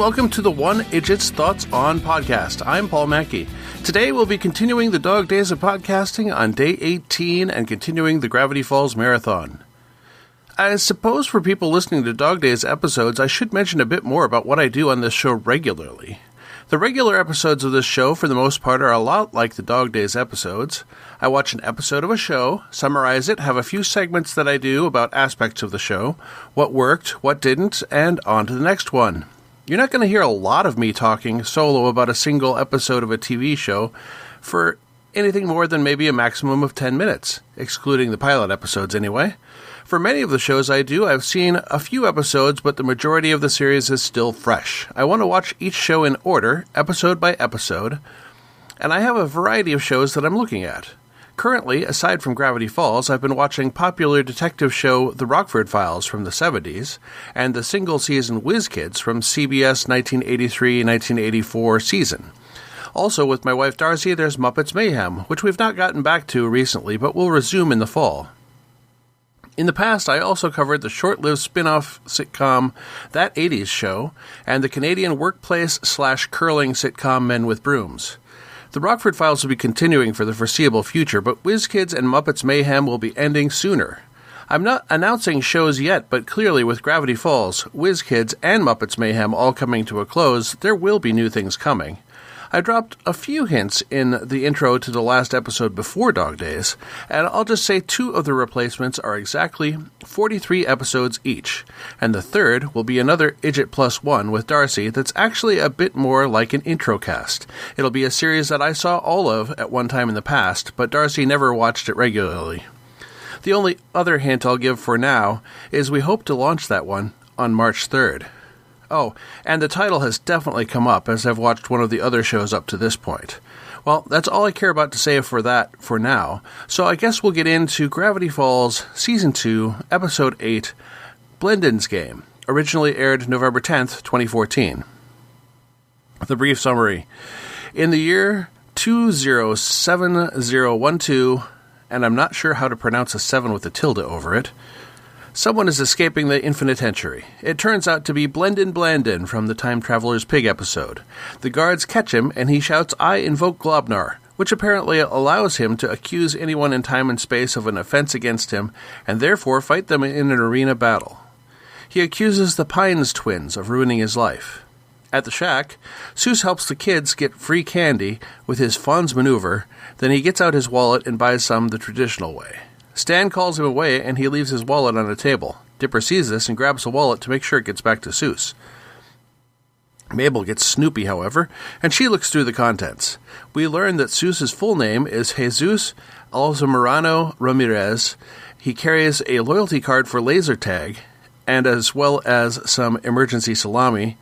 welcome to the One Idjit's Thoughts On podcast. I'm Paul Mackey. Today we'll be continuing the Dog Days of Podcasting on day 18 and continuing the Gravity Falls Marathon. I suppose for people listening to Dog Days episodes, I should mention a bit more about what I do on this show regularly. The regular episodes of this show, for the most part, are a lot like the Dog Days episodes. I watch an episode of a show, summarize it, have a few segments that I do about aspects of the show, what worked, what didn't, and on to the next one. You're not going to hear a lot of me talking solo about a single episode of a TV show for anything more than maybe a maximum of 10 minutes, excluding the pilot episodes anyway. For many of the shows I do, I've seen a few episodes, but the majority of the series is still fresh. I want to watch each show in order, episode by episode, and I have a variety of shows that I'm looking at. Currently, aside from Gravity Falls, I've been watching popular detective show The Rockford Files from the 70s, and the single-season Whiz Kids from CBS 1983-1984 season. Also, with my wife Darcy, there's Muppets Mayhem, which we've not gotten back to recently, but will resume in the fall. In the past, I also covered the short-lived spin-off sitcom That 80s Show, and the Canadian workplace/curling sitcom Men with Brooms. The Rockford Files will be continuing for the foreseeable future, but Whiz Kids and Muppets Mayhem will be ending sooner. I'm not announcing shows yet, but clearly with Gravity Falls, Whiz Kids, and Muppets Mayhem all coming to a close, there will be new things coming. I dropped a few hints in the intro to the last episode before Dog Days, and I'll just say 2 of the replacements are exactly 43 episodes each, and the third will be another Idjit Plus 1 with Darcy that's actually a bit more like an intro cast. It'll be a series that I saw all of at one time in the past, but Darcy never watched it regularly. The only other hint I'll give for now is we hope to launch that one on March 3rd. Oh, and the title has definitely come up as I've watched one of the other shows up to this point. Well, that's all I care about to say for that for now, so I guess we'll get into Gravity Falls Season 2, Episode 8, Blendin's Game, originally aired November 10th, 2014. The brief summary. In the year 207012, and I'm not sure how to pronounce a 7 with a tilde over it, someone is escaping the infinitentiary. It turns out to be Blendin from the Time Traveler's Pig episode. The guards catch him, and he shouts, "I invoke Globnar," which apparently allows him to accuse anyone in time and space of an offense against him, and therefore fight them in an arena battle. He accuses the Pines twins of ruining his life. At the shack, Seuss helps the kids get free candy with his Fonz maneuver, then he gets out his wallet and buys some the traditional way. Stan calls him away, and he leaves his wallet on a table. Dipper sees this and grabs the wallet to make sure it gets back to Seuss. Mabel gets snoopy, however, and she looks through the contents. We learn that Seuss's full name is Jesus Alzamirano Ramirez. He carries a loyalty card for laser tag, and as well as some emergency salami,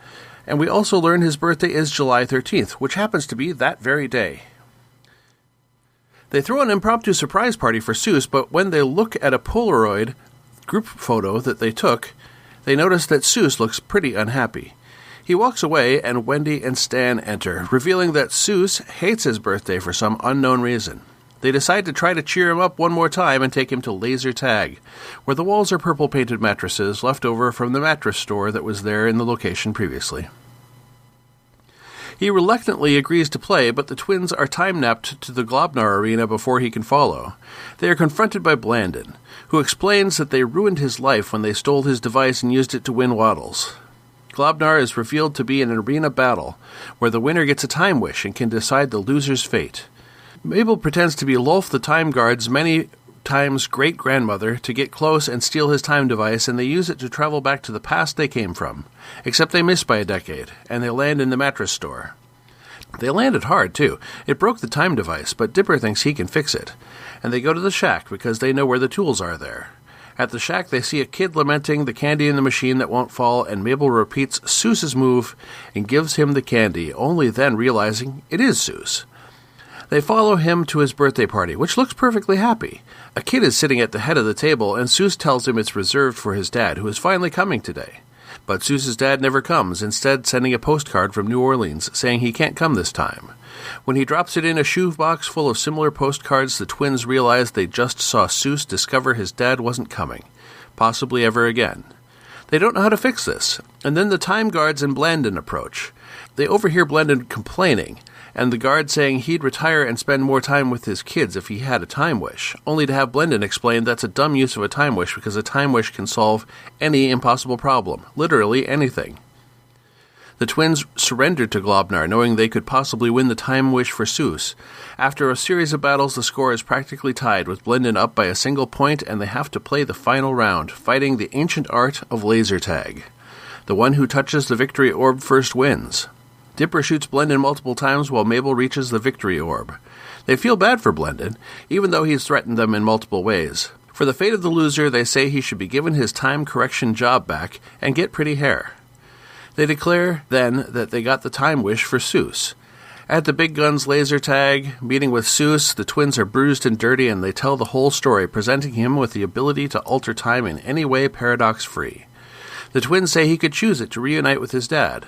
and we also learn his birthday is July 13th, which happens to be that very day. They throw an impromptu surprise party for Seuss, but when they look at a Polaroid group photo that they took, they notice that Seuss looks pretty unhappy. He walks away, and Wendy and Stan enter, revealing that Seuss hates his birthday for some unknown reason. They decide to try to cheer him up one more time and take him to Laser Tag, where the walls are purple-painted mattresses left over from the mattress store that was there in the location previously. He reluctantly agrees to play, but the twins are time-napped to the Globnar arena before he can follow. They are confronted by Blendin, who explains that they ruined his life when they stole his device and used it to win waddles. Globnar is revealed to be an arena battle, where the winner gets a time wish and can decide the loser's fate. Mabel pretends to be Lolf the Time Guard's many times great-grandmother to get close and steal his time device, and they use it to travel back to the past they came from. Except they miss by a decade, and they land in the mattress store. They landed hard, too. It broke the time device, but Dipper thinks he can fix it. And they go to the shack because they know where the tools are there. At the shack, they see a kid lamenting the candy in the machine that won't fall, and Mabel repeats Seuss's move and gives him the candy, only then realizing it is Seuss. They follow him to his birthday party, which looks perfectly happy. A kid is sitting at the head of the table, and Seuss tells him it's reserved for his dad, who is finally coming today. But Seuss's dad never comes, instead sending a postcard from New Orleans saying he can't come this time. When he drops it in a shoebox full of similar postcards, the twins realize they just saw Seuss discover his dad wasn't coming, possibly ever again. They don't know how to fix this, And then the time guards and Blendin approach. They overhear Blendin complaining, and the guard saying he'd retire and spend more time with his kids if he had a time wish, only to have Blendin explain that's a dumb use of a time wish because a time wish can solve any impossible problem, literally anything. The twins surrendered to Globnar, knowing they could possibly win the time wish for Soos. After a series of battles, the score is practically tied, with Blendin up by a single point, and they have to play the final round, fighting the ancient art of laser tag. The one who touches the victory orb first wins. Dipper shoots Blendin multiple times while Mabel reaches the victory orb. They feel bad for Blendin, even though he's threatened them in multiple ways. For the fate of the loser, they say he should be given his time correction job back and get pretty hair. They declare, then, that they got the time wish for Soos. At the Big Guns laser tag, meeting with Soos, the twins are bruised and dirty, and they tell the whole story, presenting him with the ability to alter time in any way paradox-free. The twins say he could choose it to reunite with his dad.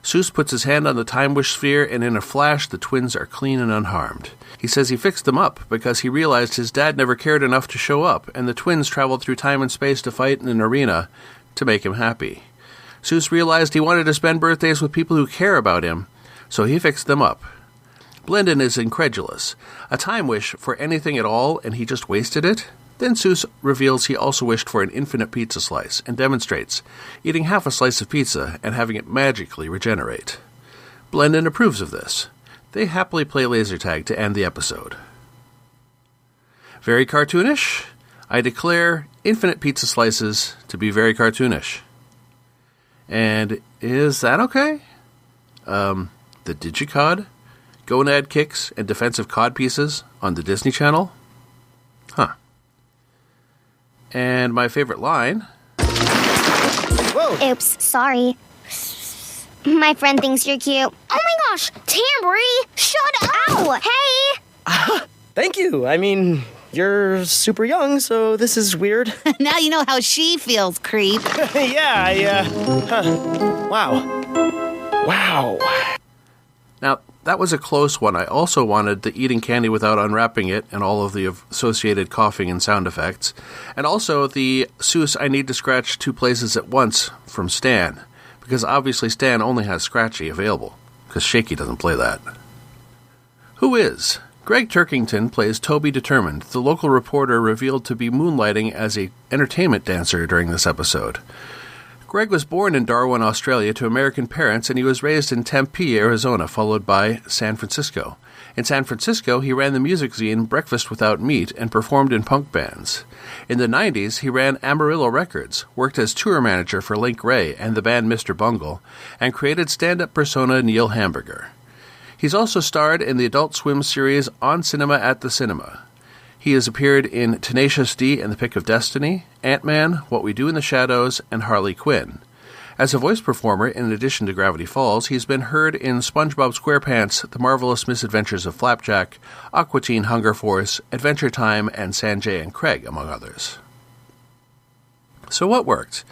Soos puts his hand on the time wish sphere, and in a flash, the twins are clean and unharmed. He says he fixed them up because he realized his dad never cared enough to show up, and the twins traveled through time and space to fight in an arena to make him happy. Soos realized he wanted to spend birthdays with people who care about him, so he fixed them up. Blendin is incredulous. A time wish for anything at all, and he just wasted it? Then Soos reveals he also wished for an infinite pizza slice, and demonstrates, eating half a slice of pizza and having it magically regenerate. Blendin approves of this. They happily play laser tag to end the episode. Very cartoonish? I declare infinite pizza slices to be very cartoonish. And is that okay? The Digicod, gonad kicks, and defensive cod pieces on the Disney Channel? Huh. And my favorite line... Whoa! Oops, sorry. My friend thinks you're cute. Oh my gosh! Tambry! Shut up! Hey! Thank you. I mean, you're super young, so this is weird. Now you know how she feels, creep. Yeah, Wow. Now, that was a close one. I also wanted the eating candy without unwrapping it and all of the associated coughing and sound effects. And also the Soos I need to scratch 2 places at once from Stan. Because obviously Stan only has Scratchy available. Because Shaky doesn't play that. Who is? Greg Turkington plays Toby Determined, the local reporter revealed to be moonlighting as an entertainment dancer during this episode. Greg was born in Darwin, Australia, to American parents, and he was raised in Tempe, Arizona, followed by San Francisco. In San Francisco, he ran the music zine Breakfast Without Meat and performed in punk bands. In the 90s, he ran Amarillo Records, worked as tour manager for Link Ray and the band Mr. Bungle, and created stand-up persona Neil Hamburger. He's also starred in the Adult Swim series On Cinema at the Cinema. He has appeared in Tenacious D and the Pick of Destiny, Ant-Man, What We Do in the Shadows, and Harley Quinn. As a voice performer, in addition to Gravity Falls, he's been heard in SpongeBob SquarePants, The Marvelous Misadventures of Flapjack, Aqua Teen Hunger Force, Adventure Time, and Sanjay and Craig, among others. So what worked?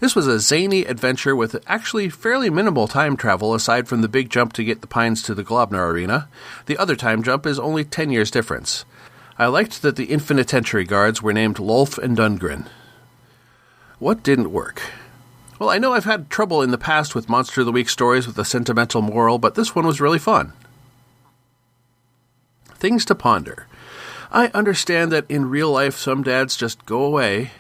This was a zany adventure with actually fairly minimal time travel aside from the big jump to get the Pines to the Globnar Arena. The other time jump is only 10 years difference. I liked that the Infinitentiary guards were named Lolf and Dungren. What didn't work? Well, I know I've had trouble in the past with Monster of the Week stories with a sentimental moral, but this one was really fun. Things to ponder. I understand that in real life some dads just go away,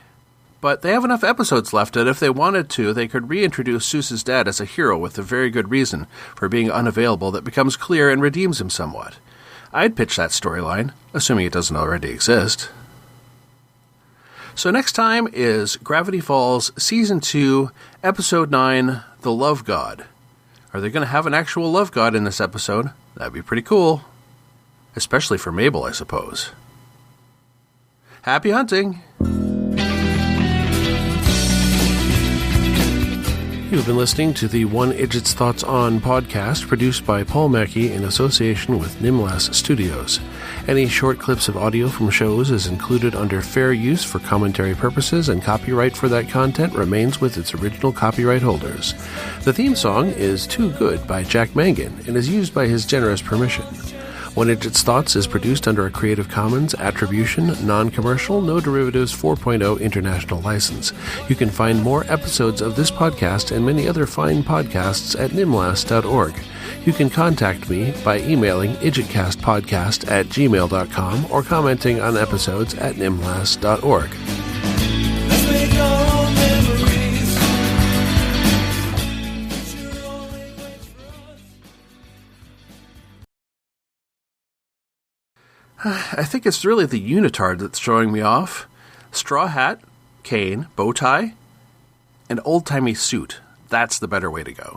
but they have enough episodes left that if they wanted to, they could reintroduce Soos's dad as a hero with a very good reason for being unavailable that becomes clear and redeems him somewhat. I'd pitch that storyline, assuming it doesn't already exist. So next time is Gravity Falls Season 2, Episode 9, The Love God. Are they going to have an actual love god in this episode? That'd be pretty cool. Especially for Mabel, I suppose. Happy hunting! You've been listening to the One Idjit's Thoughts On podcast, produced by Paul Mackey in association with Nimlas Studios. Any short clips of audio from shows is included under fair use for commentary purposes, and copyright for that content remains with its original copyright holders. The theme song is Too Good by Jack Mangan and is used by his generous permission. One Idjit's Thoughts is produced under a Creative Commons Attribution, Non-Commercial, No Derivatives 4.0 international license. You can find more episodes of this podcast and many other fine podcasts at nimlas.org. You can contact me by emailing idjitcastpodcast@gmail.com or commenting on episodes at nimlas.org. Let's make our own memories. I think it's really the unitard that's showing me off. Straw hat, cane, bow tie, and old-timey suit. That's the better way to go.